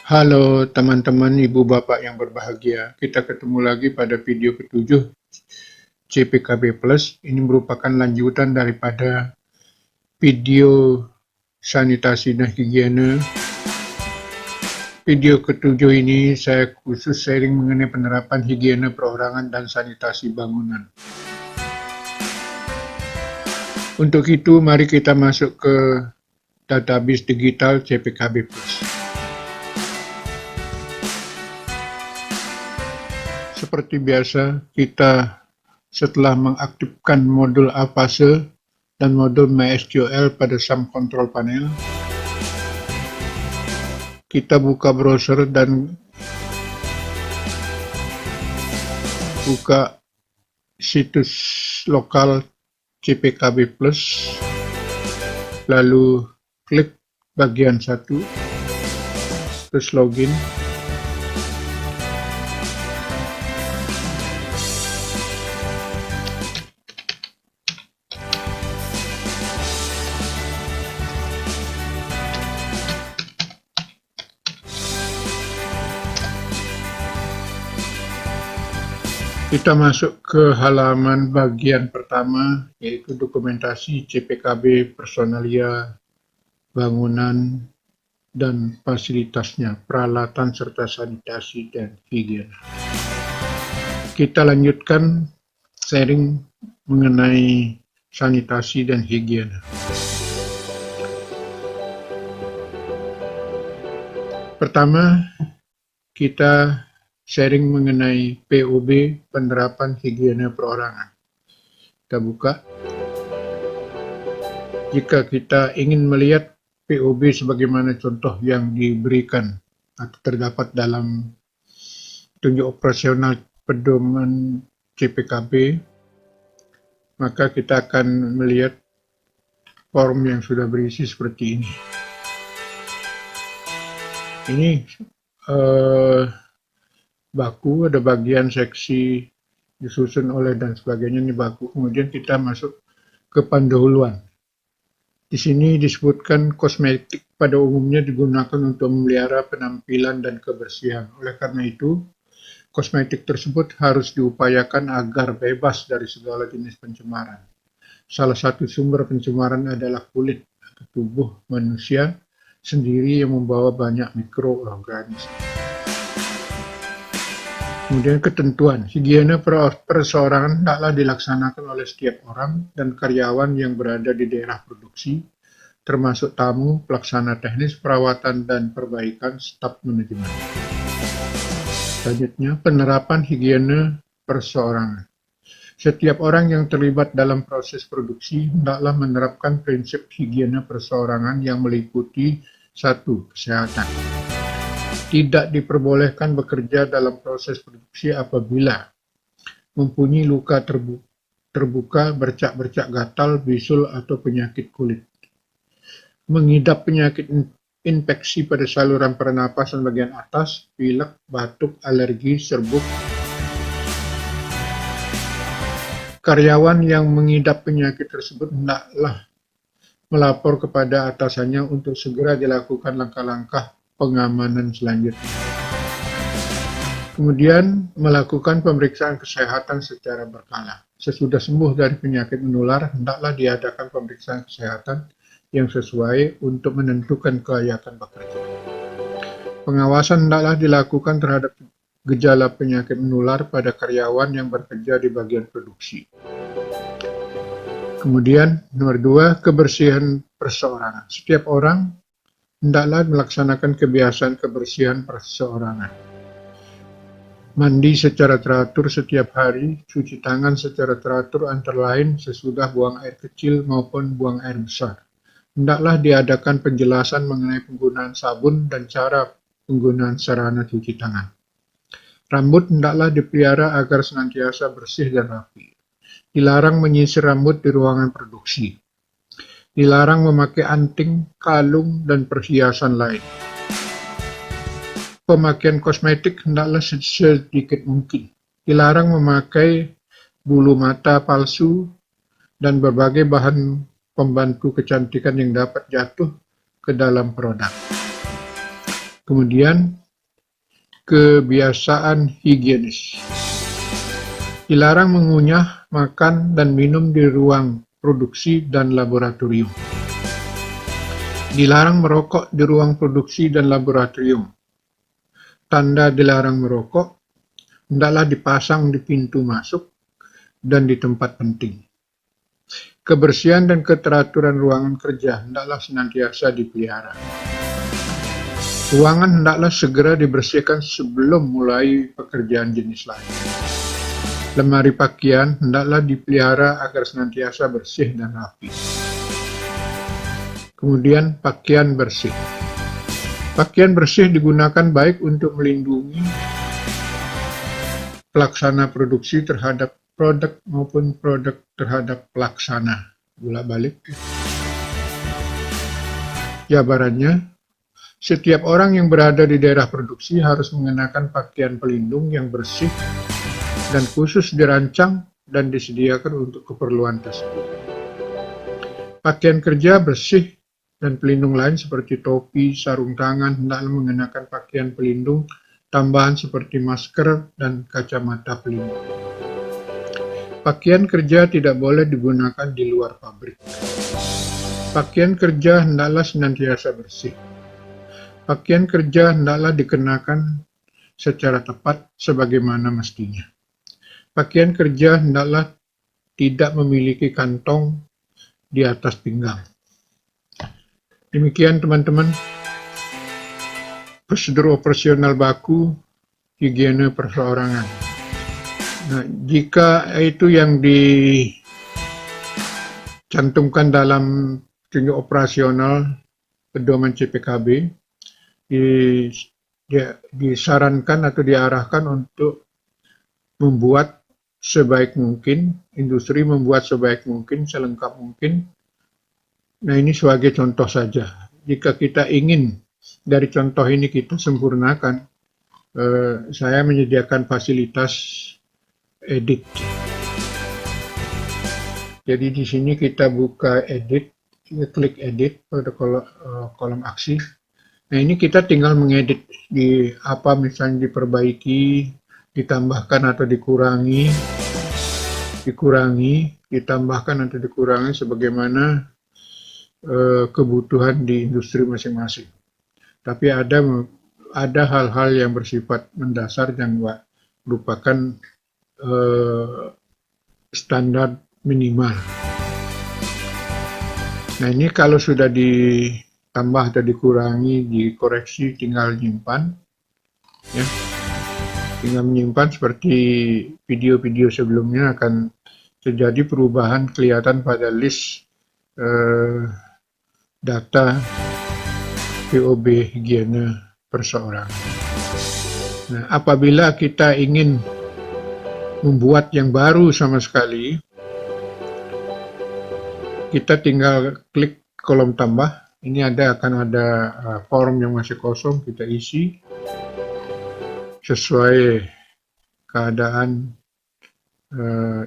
Halo teman-teman, ibu bapak yang berbahagia. Kita ketemu lagi pada video ke-7 CPKB Plus. Ini merupakan lanjutan daripada video sanitasi dan higiene. Video ke-7 ini saya khusus sharing mengenai penerapan higiene perorangan dan sanitasi bangunan. Untuk itu, mari kita masuk ke database digital CPKB Plus. Seperti biasa, kita setelah mengaktifkan modul Avase dan modul MySQL pada SAM Control Panel, kita buka browser dan buka situs lokal CPKB Plus, lalu klik bagian 1, terus login. Kita masuk ke halaman bagian pertama, yaitu dokumentasi CPKB personalia, bangunan, dan fasilitasnya, peralatan serta sanitasi dan higiene. Kita lanjutkan sharing mengenai sanitasi dan higiene. Pertama, kita sharing mengenai POB, penerapan higiene perorangan. Kita buka. Jika kita ingin melihat POB sebagaimana contoh yang diberikan atau terdapat dalam petunjuk operasional pedoman CPKB, maka kita akan melihat form yang sudah berisi seperti ini. Ini baku, ada bagian seksi disusun oleh dan sebagainya, ini baku. Kemudian kita masuk ke pendahuluan. Di sini disebutkan kosmetik pada umumnya digunakan untuk memelihara penampilan dan kebersihan. Oleh karena itu, kosmetik tersebut harus diupayakan agar bebas dari segala jenis pencemaran. Salah satu sumber pencemaran adalah kulit atau tubuh manusia sendiri yang membawa banyak mikroorganisme. Kemudian ketentuan, higiene perseorangan hendaklah dilaksanakan oleh setiap orang dan karyawan yang berada di daerah produksi, termasuk tamu, pelaksana teknis, perawatan, dan perbaikan staf manajemen. Selanjutnya, penerapan higiene perseorangan. Setiap orang yang terlibat dalam proses produksi hendaklah menerapkan prinsip higiene perseorangan yang meliputi 1. Kesehatan. Tidak diperbolehkan bekerja dalam proses produksi apabila mempunyai luka terbuka, bercak-bercak gatal, bisul, atau penyakit kulit, mengidap penyakit infeksi pada saluran pernapasan bagian atas, pilek, batuk, alergi, serbuk. Karyawan yang mengidap penyakit tersebut hendaklah melapor kepada atasannya untuk segera dilakukan langkah-langkah pengamanan selanjutnya. Kemudian melakukan pemeriksaan kesehatan secara berkala. Sesudah sembuh dari penyakit menular, hendaklah diadakan pemeriksaan kesehatan yang sesuai untuk menentukan kelayakan bekerja. Pengawasan hendaklah dilakukan terhadap gejala penyakit menular pada karyawan yang bekerja di bagian produksi. Kemudian nomor 2, kebersihan perseorangan. Setiap orang hendaklah melaksanakan kebiasaan kebersihan perseorangan. Mandi secara teratur setiap hari, cuci tangan secara teratur antara lain sesudah buang air kecil maupun buang air besar. Hendaklah diadakan penjelasan mengenai penggunaan sabun dan cara penggunaan sarana cuci tangan. Rambut hendaklah dipelihara agar senantiasa bersih dan rapi. Dilarang menyisir rambut di ruangan produksi. Dilarang memakai anting, kalung, dan perhiasan lain. Pemakaian kosmetik hendaklah sedikit mungkin. Dilarang memakai bulu mata palsu dan berbagai bahan pembantu kecantikan yang dapat jatuh ke dalam produk. Kemudian kebiasaan higienis. Dilarang mengunyah, makan, dan minum di ruang produksi dan laboratorium. Dilarang merokok di ruang produksi dan laboratorium. Tanda dilarang merokok hendaklah dipasang di pintu masuk dan di tempat penting. Kebersihan dan keteraturan ruangan kerja hendaklah senantiasa dipelihara. Ruangan hendaklah segera dibersihkan sebelum mulai pekerjaan jenis lain. Lemari pakaian hendaklah dipelihara agar senantiasa bersih dan rapi. Kemudian pakaian bersih. Pakaian bersih digunakan baik untuk melindungi pelaksana produksi terhadap produk maupun produk terhadap pelaksana. Bolak-balik. Jabarannya, setiap orang yang berada di daerah produksi harus mengenakan pakaian pelindung yang bersih dan khusus dirancang dan disediakan untuk keperluan tersebut. Pakaian kerja bersih dan pelindung lain seperti topi, sarung tangan hendaklah mengenakan pakaian pelindung tambahan seperti masker dan kacamata pelindung. Pakaian kerja tidak boleh digunakan di luar pabrik. Pakaian kerja hendaklah senantiasa bersih. Pakaian kerja hendaklah dikenakan secara tepat sebagaimana mestinya. Pakaian kerja hendaklah tidak memiliki kantong di atas pinggang. Demikian teman-teman, prosedur operasional baku higiene perseorangan. Nah, jika itu yang dicantumkan dalam petunjuk operasional pedoman CPKB, disarankan atau diarahkan untuk membuat sebaik mungkin, industri membuat sebaik mungkin, selengkap mungkin. Nah, ini sebagai contoh saja. Jika kita ingin dari contoh ini kita sempurnakan, saya menyediakan fasilitas edit. Jadi di sini kita buka edit, kita klik edit pada kolom aksi. Nah, ini kita tinggal mengedit di apa misalnya diperbaiki, ditambahkan atau dikurangi, ditambahkan atau dikurangi sebagaimana kebutuhan di industri masing-masing. Tapi ada hal-hal yang bersifat mendasar yang merupakan standar minimal. Nah, ini kalau sudah ditambah atau dikurangi, dikoreksi, tinggal nyimpan, ya. Tinggal menyimpan seperti video-video sebelumnya akan terjadi perubahan kelihatan pada list data POB higiene perseorangan. Nah, apabila kita ingin membuat yang baru sama sekali, kita tinggal klik kolom tambah. Ini akan ada form yang masih kosong, kita isi sesuai keadaan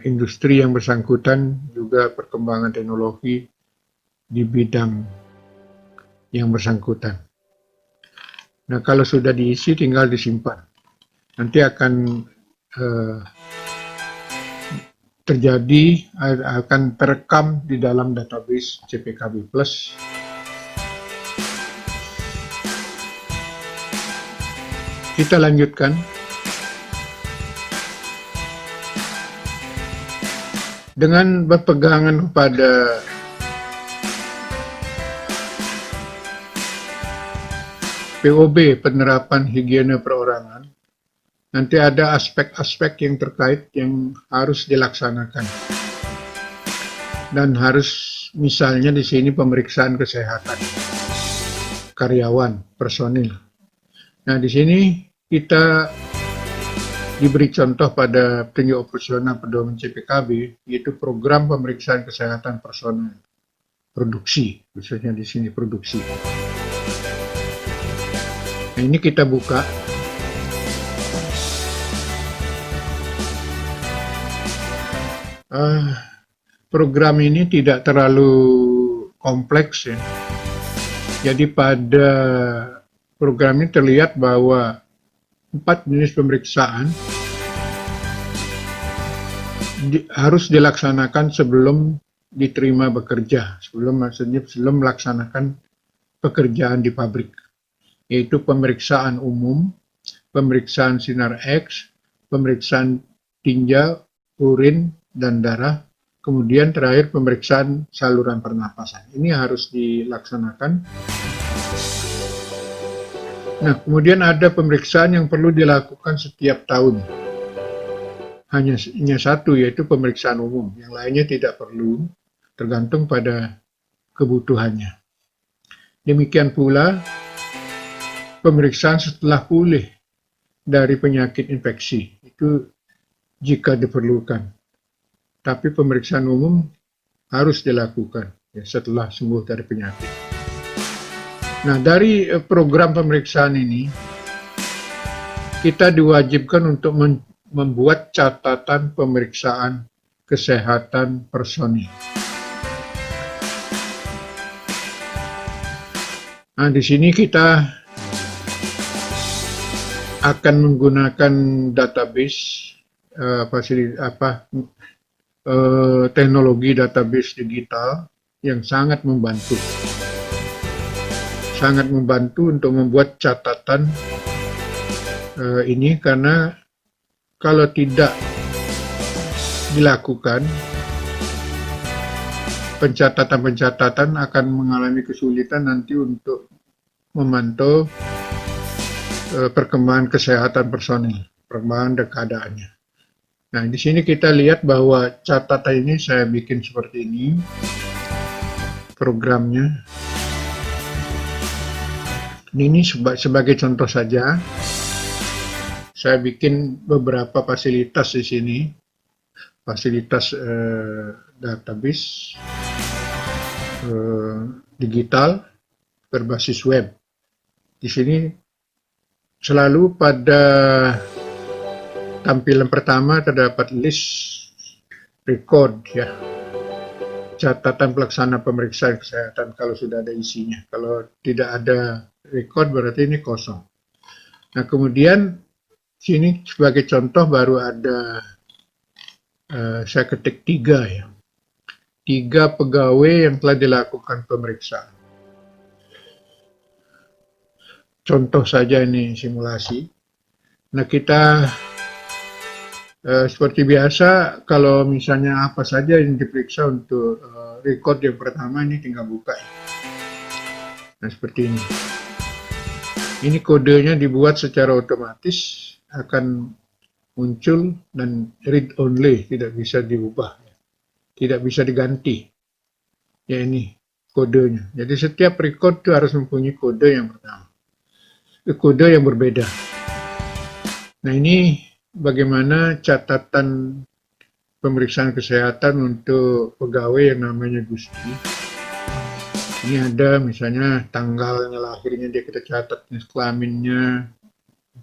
industri yang bersangkutan, juga perkembangan teknologi di bidang yang bersangkutan. Nah, kalau sudah diisi tinggal disimpan. Nanti akan akan terekam di dalam database CPKB Plus. Kita lanjutkan. Dengan berpegangan pada POB penerapan higiene perorangan, nanti ada aspek-aspek yang terkait yang harus dilaksanakan. Dan harus misalnya di sini pemeriksaan kesehatan karyawan, personil. Nah, di sini kita diberi contoh pada petunjuk operasional pedoman CPKB, yaitu program pemeriksaan kesehatan personil produksi, khususnya di sini produksi. Nah, ini kita buka. Program ini tidak terlalu kompleks ya. Jadi pada program ini terlihat bahwa 4 jenis pemeriksaan harus dilaksanakan sebelum diterima bekerja, sebelum melaksanakan pekerjaan di pabrik, yaitu pemeriksaan umum, pemeriksaan sinar X, pemeriksaan tinja, urin, dan darah, kemudian terakhir pemeriksaan saluran pernapasan. Ini harus dilaksanakan. Nah, kemudian ada pemeriksaan yang perlu dilakukan setiap tahun. Hanya satu, yaitu pemeriksaan umum. Yang lainnya tidak perlu, tergantung pada kebutuhannya. Demikian pula pemeriksaan setelah pulih dari penyakit infeksi, itu jika diperlukan. Tapi pemeriksaan umum harus dilakukan ya, setelah sembuh dari penyakit. Nah, dari program pemeriksaan ini, kita diwajibkan untuk membuat catatan pemeriksaan kesehatan personil. Nah, di sini kita akan menggunakan database teknologi database digital yang sangat membantu untuk membuat catatan ini, karena kalau tidak dilakukan, pencatatan akan mengalami kesulitan nanti untuk memantau perkembangan kesehatan personil, perkembangan keadaannya. Nah, di sini kita lihat bahwa catatan ini saya bikin seperti ini, programnya. Ini sebagai contoh saja, saya bikin beberapa fasilitas di sini, fasilitas database digital berbasis web. Di sini selalu pada tampilan pertama terdapat list record ya, catatan pelaksana pemeriksaan kesehatan kalau sudah ada isinya. Kalau tidak ada record berarti ini kosong. Nah, kemudian sini sebagai contoh baru ada saya ketik 3 ya. 3 pegawai yang telah dilakukan pemeriksaan. Contoh saja ini simulasi. Nah, kita seperti biasa, kalau misalnya apa saja yang diperiksa untuk record yang pertama, ini tinggal buka. Nah, seperti ini. Ini kodenya dibuat secara otomatis, akan muncul dan read only, tidak bisa diubah, tidak bisa diganti. Ya, ini kodenya. Jadi setiap record itu harus mempunyai kode yang pertama, kode yang berbeda. Nah, ini bagaimana catatan pemeriksaan kesehatan untuk pegawai yang namanya Gusti. Ini ada misalnya tanggalnya lahirnya dia kita catat, kelaminnya,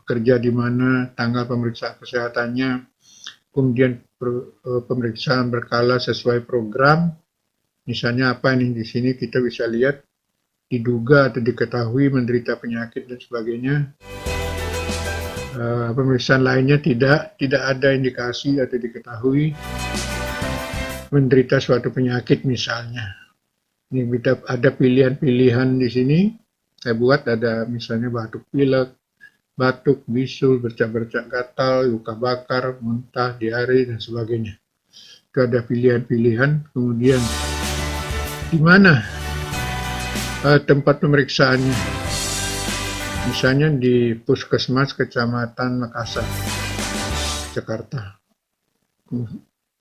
kerja di mana, tanggal pemeriksaan kesehatannya, kemudian pemeriksaan berkala sesuai program. Misalnya apa ini di sini kita bisa lihat, diduga atau diketahui menderita penyakit dan sebagainya. Pemeriksaan lainnya tidak ada indikasi atau diketahui menderita suatu penyakit misalnya. Ini ada pilihan-pilihan di sini. Saya buat ada misalnya batuk pilek, batuk, bisul, bercak-bercak gatal, luka bakar, muntah, diare, dan sebagainya. Itu ada pilihan-pilihan. Kemudian di mana tempat pemeriksaannya? Misalnya di Puskesmas Kecamatan Makassar, Jakarta.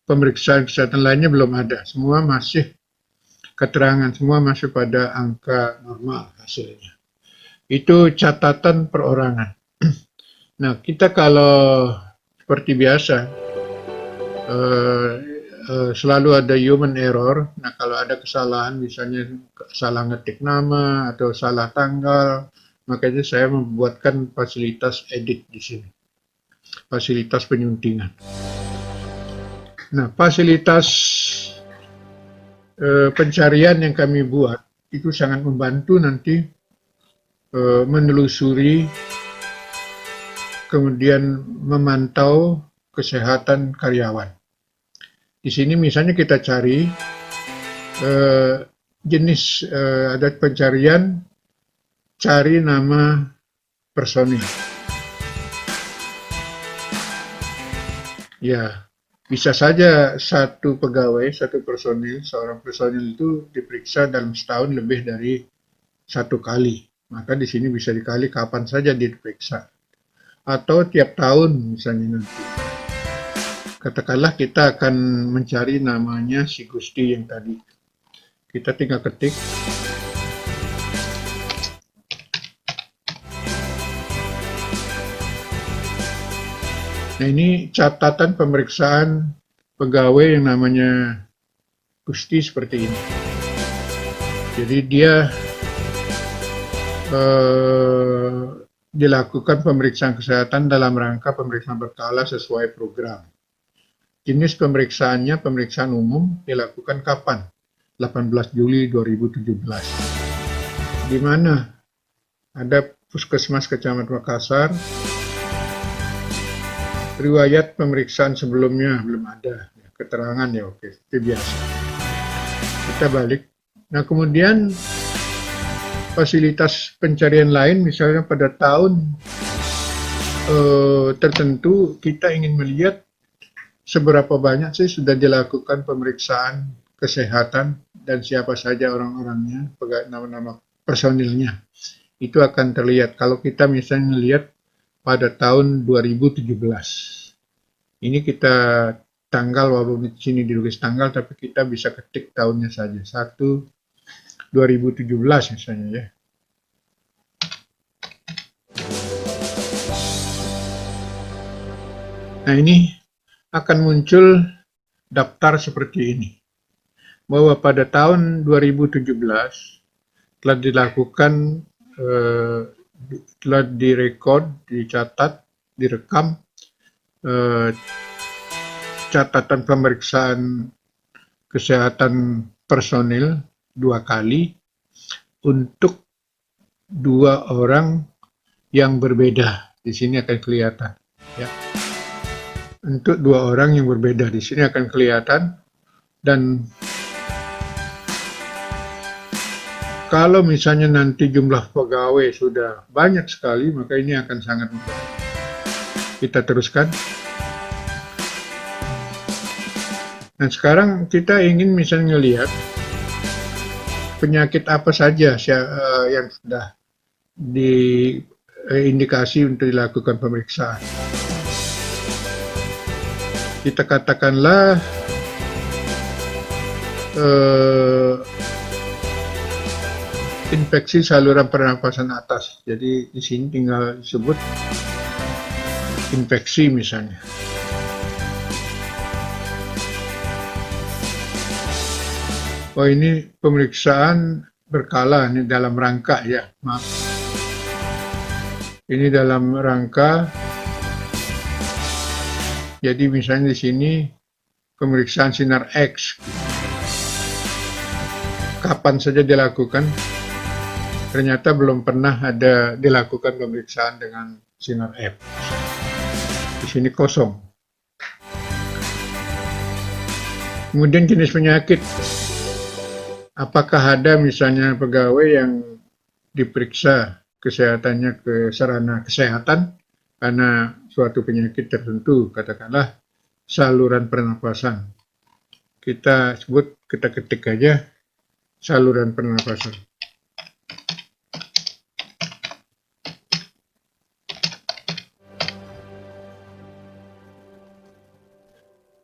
Pemeriksaan kesehatan lainnya belum ada. Semua masih keterangan, semua masih pada angka normal hasilnya. Itu catatan perorangan. Nah, kita kalau seperti biasa selalu ada human error. Nah, kalau ada kesalahan, misalnya salah ngetik nama atau salah tanggal, makanya saya membuatkan fasilitas edit di sini, fasilitas penyuntingan. Nah, fasilitas pencarian yang kami buat itu sangat membantu nanti menelusuri, kemudian memantau kesehatan karyawan. Di sini misalnya kita cari jenis ada pencarian, cari nama personil. Ya, bisa saja satu pegawai, satu personil, seorang personil itu diperiksa dalam setahun lebih dari satu kali. Maka di sini bisa dikali kapan saja diperiksa. Atau tiap tahun misalnya nanti. Katakanlah kita akan mencari namanya si Gusti yang tadi. Kita tinggal ketik. Nah, ini catatan pemeriksaan pegawai yang namanya Gusti seperti ini. Jadi dia dilakukan pemeriksaan kesehatan dalam rangka pemeriksaan berkala sesuai program. Jenis pemeriksaannya pemeriksaan umum dilakukan kapan? 18 Juli 2017. Di mana? Ada Puskesmas Kecamatan Makassar. Riwayat pemeriksaan sebelumnya belum ada. Keterangan ya oke, itu biasa. Kita balik. Nah, kemudian fasilitas pencarian lain, misalnya pada tahun tertentu kita ingin melihat seberapa banyak sih sudah dilakukan pemeriksaan kesehatan dan siapa saja orang-orangnya, nama-nama personilnya. Itu akan terlihat kalau kita misalnya lihat pada tahun 2017. Ini kita tanggal, walaupun di sini ditulis tanggal, tapi kita bisa ketik tahunnya saja. 2017 misalnya ya. Nah, ini akan muncul daftar seperti ini. Bahwa pada tahun 2017 telah dilakukan, telah direkod, dicatat, direkam catatan pemeriksaan kesehatan personil 2 kali untuk 2 orang yang berbeda. Di sini akan kelihatan. Ya. Untuk 2 orang yang berbeda di sini akan kelihatan, dan kalau misalnya nanti jumlah pegawai sudah banyak sekali, maka ini akan sangat mudah. Kita teruskan. Nah, sekarang kita ingin misalnya lihat penyakit apa saja yang sudah diindikasi untuk dilakukan pemeriksaan. Kita katakanlah infeksi saluran pernapasan atas. Jadi di sini tinggal disebut infeksi misalnya. Oh, ini pemeriksaan berkala, ini dalam rangka ya, maaf. Ini dalam rangka. Jadi misalnya di sini pemeriksaan sinar X. Kapan saja dilakukan? Ternyata belum pernah ada dilakukan pemeriksaan dengan sinar F. Di sini kosong. Kemudian jenis penyakit. Apakah ada misalnya pegawai yang diperiksa kesehatannya ke sarana kesehatan karena suatu penyakit tertentu, katakanlah saluran pernapasan. Kita ketik aja saluran pernapasan.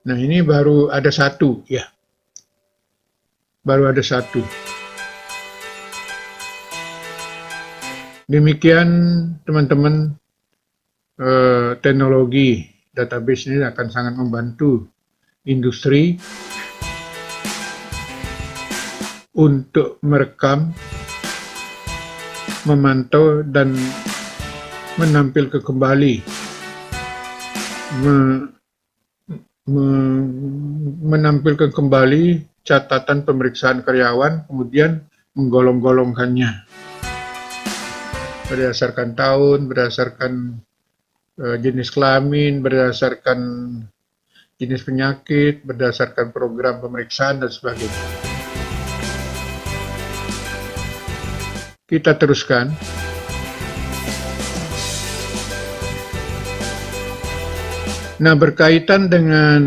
Nah, ini baru ada 1 ya. Baru ada 1. Demikian teman-teman, teknologi database ini akan sangat membantu industri untuk merekam, memantau, dan menampilkan kembali menampilkan kembali catatan pemeriksaan karyawan, kemudian menggolong-golongkannya. berdasarkan tahun, berdasarkan jenis kelamin, berdasarkan jenis penyakit, berdasarkan program pemeriksaan dan sebagainya. Kita teruskan. Nah, berkaitan dengan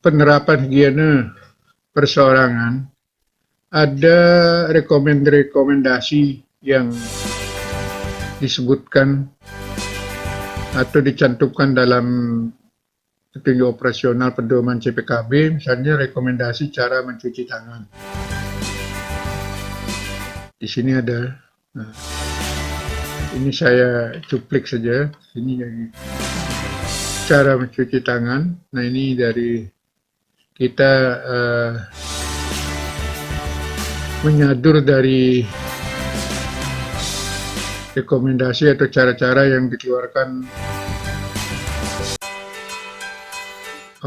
penerapan higiene perseorangan, ada rekomendasi yang disebutkan atau dicantumkan dalam petunjuk operasional pedoman CPKB, misalnya rekomendasi cara mencuci tangan. Di sini ada, nah, ini saya cuplik saja, ini yang cara mencuci tangan. Nah, ini dari kita menyadur dari rekomendasi atau cara-cara yang dikeluarkan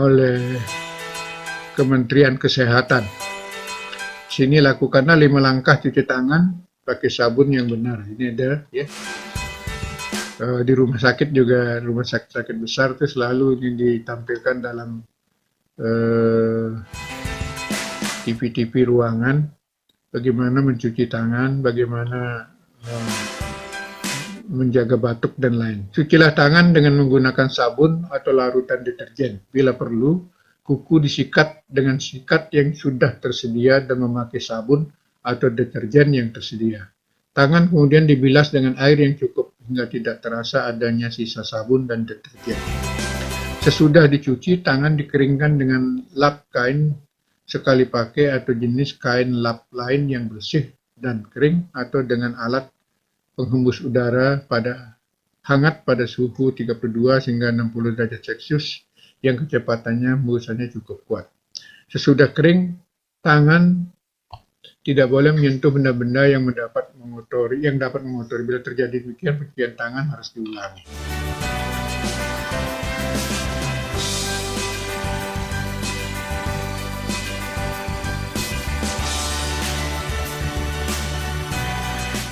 oleh Kementerian Kesehatan. Sini lakukanlah 5 langkah cuci tangan pakai sabun yang benar. Ini ada ya. Di rumah sakit juga, rumah sakit besar itu selalu ini ditampilkan dalam TV-TV ruangan, bagaimana mencuci tangan, bagaimana menjaga batuk dan lain. Cucilah tangan dengan menggunakan sabun atau larutan deterjen. Bila perlu, kuku disikat dengan sikat yang sudah tersedia dan memakai sabun atau deterjen yang tersedia. Tangan kemudian dibilas dengan air yang cukup hingga tidak terasa adanya sisa sabun dan deterjen. Sesudah dicuci, tangan dikeringkan dengan lap kain sekali pakai atau jenis kain lap lain yang bersih dan kering, atau dengan alat penghembus udara hangat pada suhu 32 hingga 60 derajat Celcius yang kecepatannya hembusannya cukup kuat. Sesudah kering, tangan tidak boleh menyentuh benda-benda yang dapat mengotori. Bila terjadi demikian, pencucian tangan harus diulangi.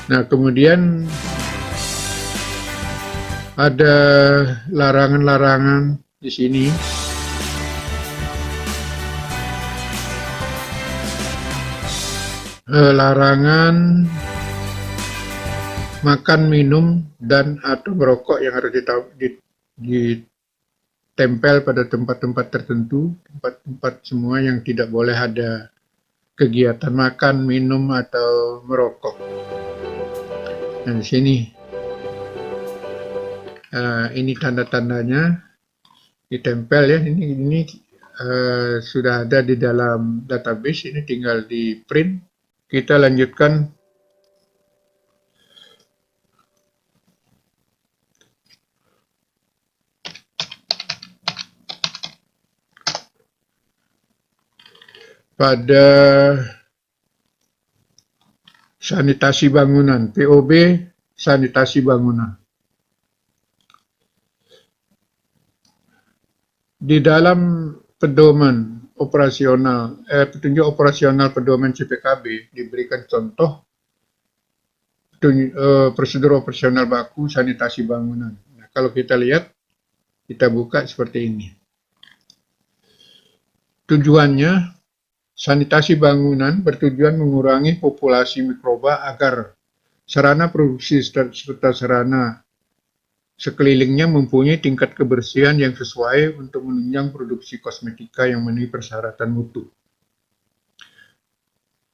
Nah, kemudian ada larangan-larangan di sini. Larangan makan, minum, dan atau merokok yang harus ditempel pada tempat-tempat tertentu, tempat-tempat semua yang tidak boleh ada kegiatan makan, minum, atau merokok. Nah, di sini ini tanda-tandanya ditempel ya. Ini sudah ada di dalam database. Ini tinggal di print. Kita lanjutkan. Pada sanitasi bangunan, POB sanitasi bangunan. Di dalam pedoman operasional, petunjuk operasional pedoman CPKB diberikan contoh prosedur operasional baku sanitasi bangunan. Nah, kalau kita lihat, kita buka seperti ini. Tujuannya, sanitasi bangunan bertujuan mengurangi populasi mikroba agar sarana produksi serta sarana sekelilingnya mempunyai tingkat kebersihan yang sesuai untuk menunjang produksi kosmetika yang memenuhi persyaratan mutu.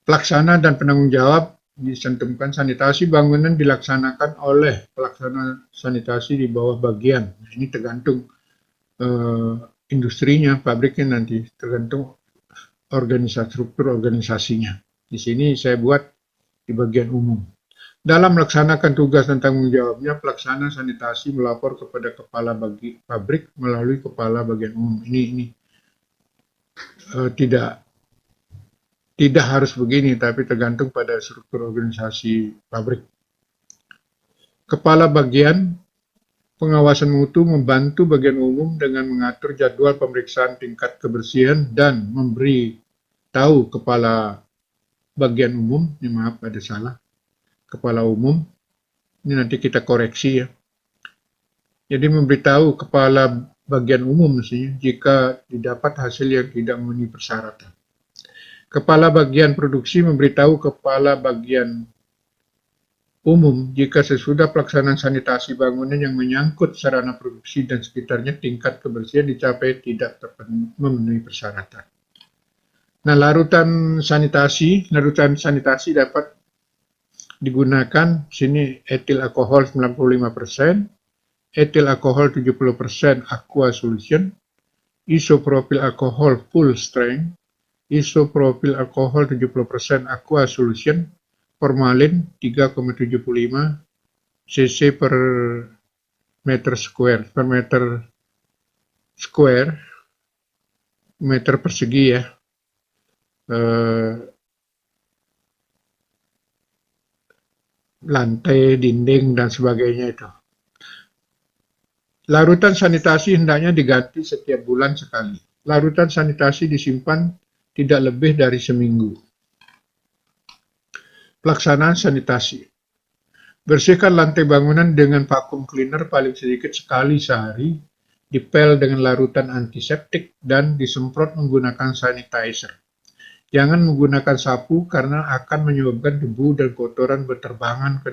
Pelaksana dan penanggung jawab dicantumkan. Sanitasi bangunan dilaksanakan oleh pelaksana sanitasi di bawah bagian. Ini tergantung industrinya, pabriknya nanti, tergantung struktur organisasinya. Di sini saya buat di bagian umum. Dalam melaksanakan tugas dan tanggung jawabnya, pelaksana sanitasi melapor kepada kepala pabrik melalui kepala bagian umum. Ini tidak harus begini, tapi tergantung pada struktur organisasi pabrik. Kepala bagian pengawasan mutu membantu bagian umum dengan mengatur jadwal pemeriksaan tingkat kebersihan dan memberi tahu kepala bagian umum, ini maaf ada salah, kepala umum, ini nanti kita koreksi ya. Jadi memberitahu kepala bagian umum mestinya jika didapat hasil yang tidak memenuhi persyaratan. Kepala bagian produksi memberitahu kepala bagian umum jika sesudah pelaksanaan sanitasi bangunan yang menyangkut sarana produksi dan sekitarnya tingkat kebersihan dicapai tidak memenuhi persyaratan. Nah, larutan sanitasi dapat digunakan sini etil alkohol 95%, etil alkohol 70% aqua solution, isopropil alkohol full strength, isopropil alkohol 70% aqua solution, formalin 3,75 cc per meter persegi ya. Lantai, dinding, dan sebagainya itu. Larutan sanitasi hendaknya diganti setiap bulan sekali. Larutan sanitasi disimpan tidak lebih dari seminggu. Pelaksanaan sanitasi. Bersihkan lantai bangunan dengan vacuum cleaner paling sedikit sekali sehari, dipel dengan larutan antiseptik, dan disemprot menggunakan sanitizer. Jangan menggunakan sapu karena akan menyebabkan debu dan kotoran berterbangan ke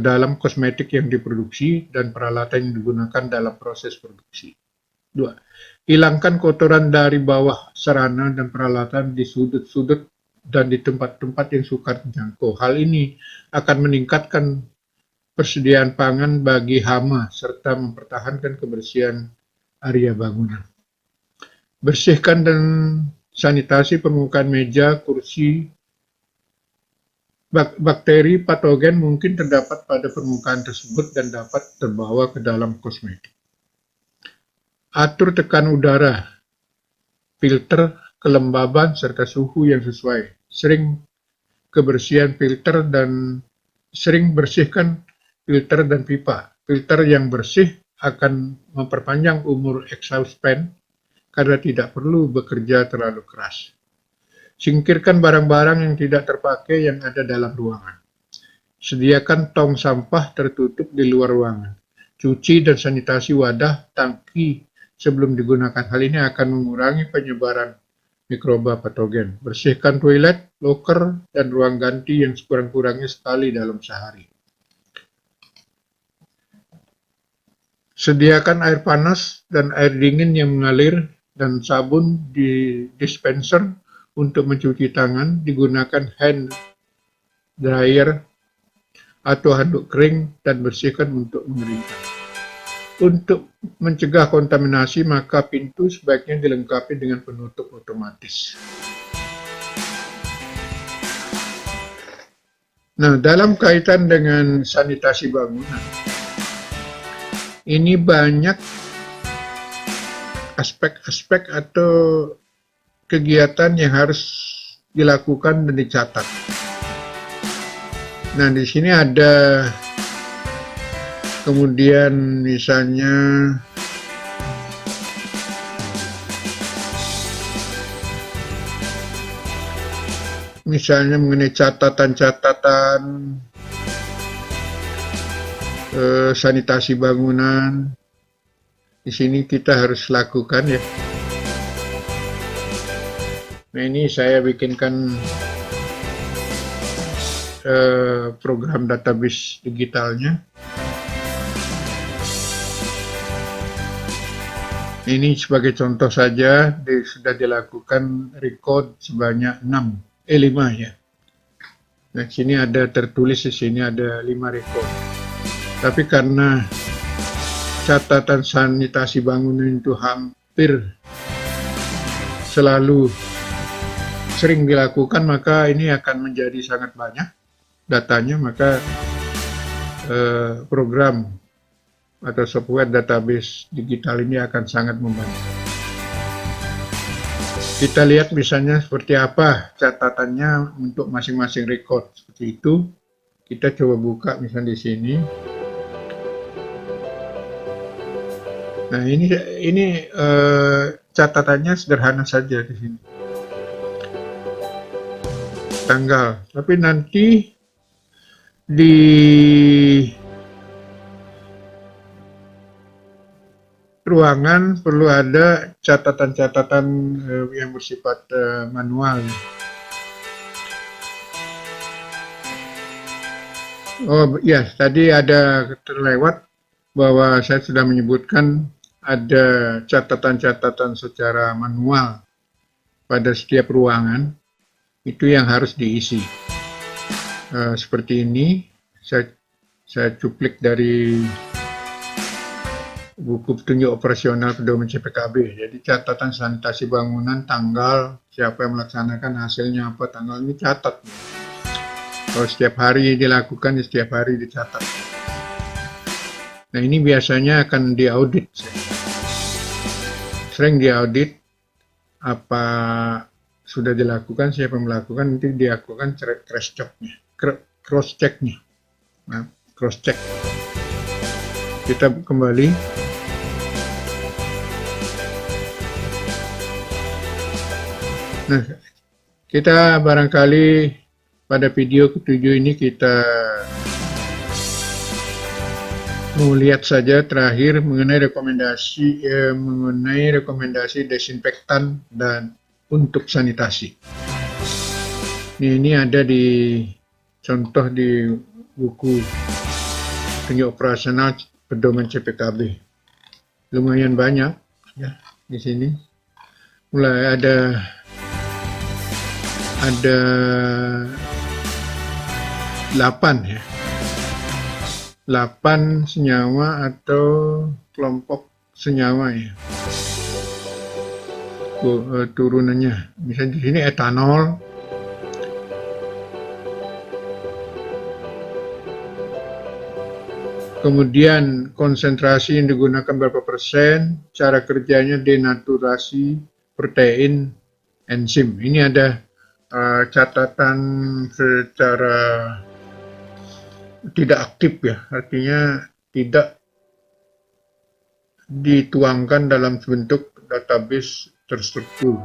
dalam kosmetik yang diproduksi dan peralatan yang digunakan dalam proses produksi. 2. Hilangkan kotoran dari bawah sarana dan peralatan di sudut-sudut dan di tempat-tempat yang sukar dijangkau. Hal ini akan meningkatkan persediaan pangan bagi hama serta mempertahankan kebersihan area bangunan. Bersihkan dan sanitasi permukaan meja, kursi. Bakteri patogen mungkin terdapat pada permukaan tersebut dan dapat terbawa ke dalam kosmetik. Atur tekan udara, filter, kelembaban, serta suhu yang sesuai. Sering bersihkan filter dan pipa. Filter yang bersih akan memperpanjang umur exhaust fan karena tidak perlu bekerja terlalu keras. Singkirkan barang-barang yang tidak terpakai yang ada dalam ruangan. Sediakan tong sampah tertutup di luar ruangan. Cuci dan sanitasi wadah, tangki sebelum digunakan. Hal ini akan mengurangi penyebaran mikroba patogen. Bersihkan toilet, loker, dan ruang ganti yang sekurang-kurangnya sekali dalam sehari. Sediakan air panas dan air dingin yang mengalir dan sabun di dispenser untuk mencuci tangan, digunakan hand dryer atau handuk kering dan bersihkan untuk mengeringkan. Untuk mencegah kontaminasi, maka pintu sebaiknya dilengkapi dengan penutup otomatis. Nah, dalam kaitan dengan sanitasi bangunan, ini banyak aspek-aspek atau kegiatan yang harus dilakukan dan dicatat. Nah, di sini ada kemudian misalnya mengenai catatan-catatan sanitasi bangunan. Di sini kita harus lakukan ya. Nah, ini saya bikinkan program database digitalnya. Ini sebagai contoh saja sudah dilakukan record sebanyak 5 ya. Nah, sini ada tertulis di sini ada 5 record. Tapi karena catatan sanitasi bangunan itu hampir selalu sering dilakukan, maka ini akan menjadi sangat banyak datanya, maka program atau software database digital ini akan sangat membantu. Kita lihat misalnya seperti apa catatannya untuk masing-masing record. Seperti itu, kita coba buka misalnya di sini. Nah, ini catatannya sederhana saja di sini. tanggal. Tapi nanti di ruangan perlu ada catatan-catatan yang bersifat manual. Oh ya, tadi ada terlewat bahwa saya sudah menyebutkan ada catatan-catatan secara manual pada setiap ruangan, itu yang harus diisi. Seperti ini, saya cuplik dari buku petunjuk operasional pedoman CPKB. Jadi catatan sanitasi bangunan, tanggal, siapa yang melaksanakan, hasilnya apa, tanggal ini catat. Kalau setiap hari dilakukan, setiap hari dicatat. Nah ini biasanya akan diaudit. Sering diaudit apa sudah dilakukan, siapa yang melakukan, nanti dilakukan cross check-nya. Nah, cross check. Kita kembali. Nah, kita barangkali pada video ke-7 ini kita mau lihat saja terakhir mengenai rekomendasi desinfektan dan untuk sanitasi. Ini ada di contoh di buku petunjuk operasional pedoman CPKB. Lumayan banyak ya di sini. Mulai ada 8 ya. 8 senyawa atau kelompok senyawa ya. Turunannya. Misalnya di sini etanol. Kemudian konsentrasi yang digunakan berapa persen, cara kerjanya denaturasi protein enzim. Ini ada catatan secara tidak aktif ya, artinya tidak dituangkan dalam bentuk database terstruktur.